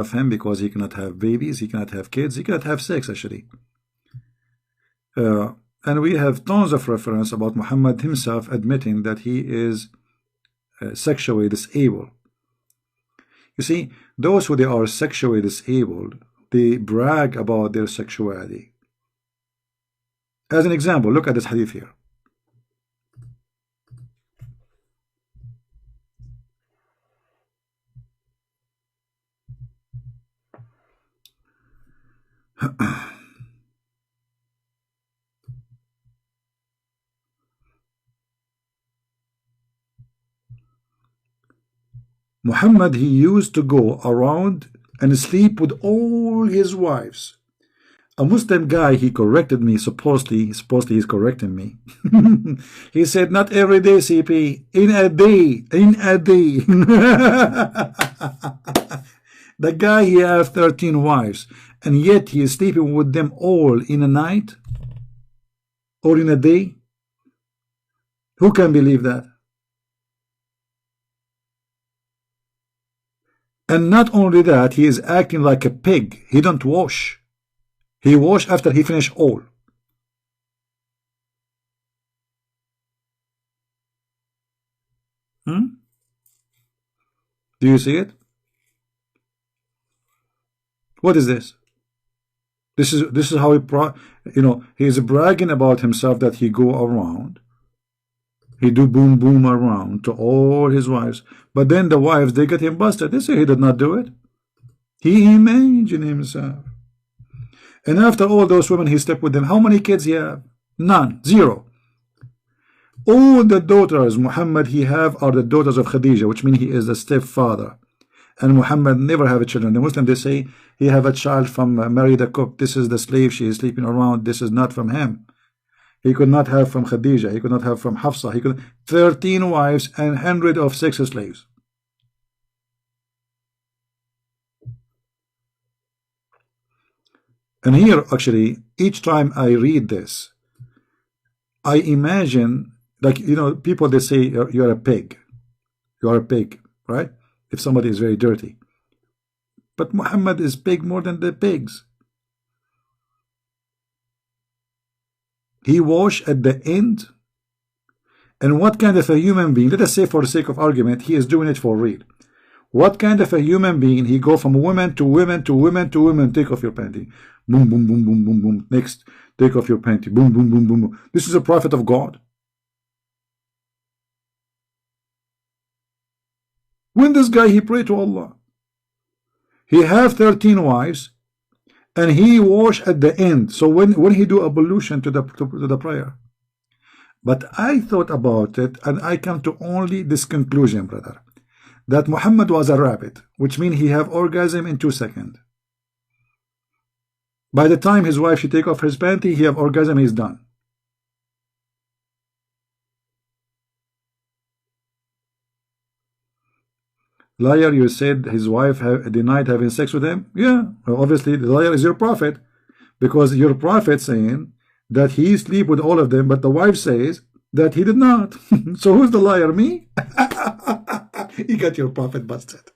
of him because he cannot have babies, he cannot have kids, he cannot have sex actually. And we have tons of reference about Muhammad himself admitting that he is sexually disabled. You see, those who they are sexually disabled, they brag about their sexuality. As an example, look at this hadith here. Muhammad, he used to go around and sleep with all his wives. A Muslim guy, he corrected me, supposedly he's correcting me. He said, not every day, CP, in a day. The guy, he has 13 wives, and yet he is sleeping with them all in a night or in a day. Who can believe that? And not only that, he is acting like a pig. He don't wash. He wash after he finish all. Do you see it? What is this? This is how he is bragging about himself that he go around. He do boom boom around to all his wives. But then the wives, they get him busted. They say he did not do it. He imagined himself. And after all those women he slept with them, how many kids he have? None. Zero. All the daughters Muhammad he have are the daughters of Khadija, which means he is the stepfather. And Muhammad never have a children. The Muslims, they say he have a child from Mary the cook. This is the slave she is sleeping around. This is not from him. He could not have from Khadija. He could not have from Hafsa. He could 13 wives and 100 of sex slaves. And here, actually, each time I read this, I imagine, like, people, they say you're a pig. You're a pig, right? If somebody is very dirty. But Muhammad is pig more than the pigs. He wash at the end. And what kind of a human being, let us say for the sake of argument, he is doing it for real. What kind of a human being, he go from women to women to women to women, take off your panty. Boom, boom, boom, boom, boom, boom. Next, take off your panty. Boom, boom, boom, boom, boom. This is a prophet of God. When this guy, he pray to Allah. He have 13 wives. And he wash at the end. So when he do ablution to the prayer. But I thought about it, and I come to only this conclusion, brother, that Muhammad was a rabbit, which means he have orgasm in 2 seconds. By the time his wife, she take off his panty, he have orgasm, he's done. Liar, you said his wife denied having sex with him? Yeah, well, obviously the liar is your prophet, because your prophet saying that he sleep with all of them, but the wife says that he did not. So who's the liar? Me? You got your prophet busted.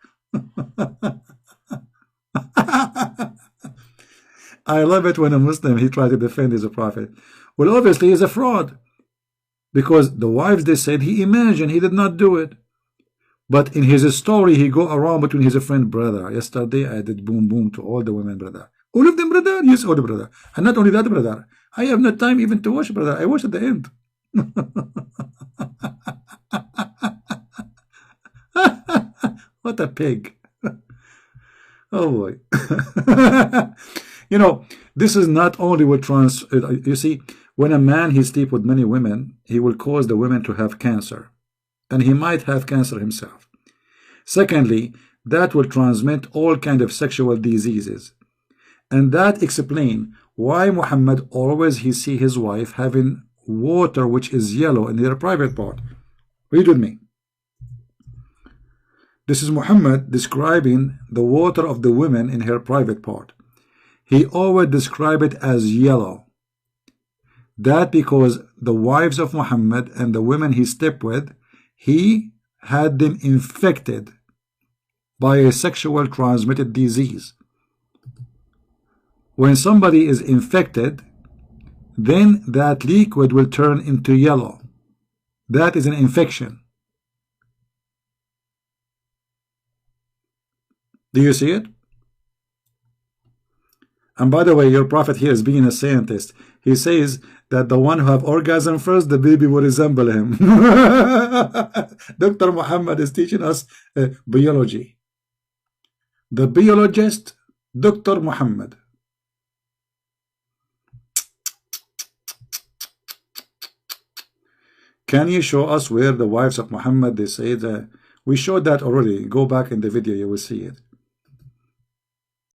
I love it when a Muslim, he tries to defend his prophet. Well, obviously he's a fraud, because the wives, they said he imagined, he did not do it. But in his story, he go around between his friend, brother. Yesterday, I did boom boom to all the women, brother. All of them, brother? Yes, all the brother. And not only that, brother. I have no time even to wash, brother. I wash at the end. What a pig. Oh, boy. This is not only what you see, when a man, he sleep with many women, he will cause the women to have cancer. And he might have cancer himself. Secondly, that will transmit all kind of sexual diseases. And that explain why Muhammad always he see his wife having water which is yellow in their private part. Read with me. This is Muhammad describing the water of the women in her private part. He always describe it as yellow. That because the wives of Muhammad and the women he slept with, he had them infected by a sexual transmitted disease. When somebody is infected, then that liquid will turn into yellow. That is an infection. Do you see it? And by the way, your prophet here is being a scientist. He says that the one who have orgasm first, the baby will resemble him. Dr. Muhammad is teaching us biology. The biologist, Dr. Muhammad. Can you show us where the wives of Muhammad, they say that we showed that already? Go back in the video, you will see it.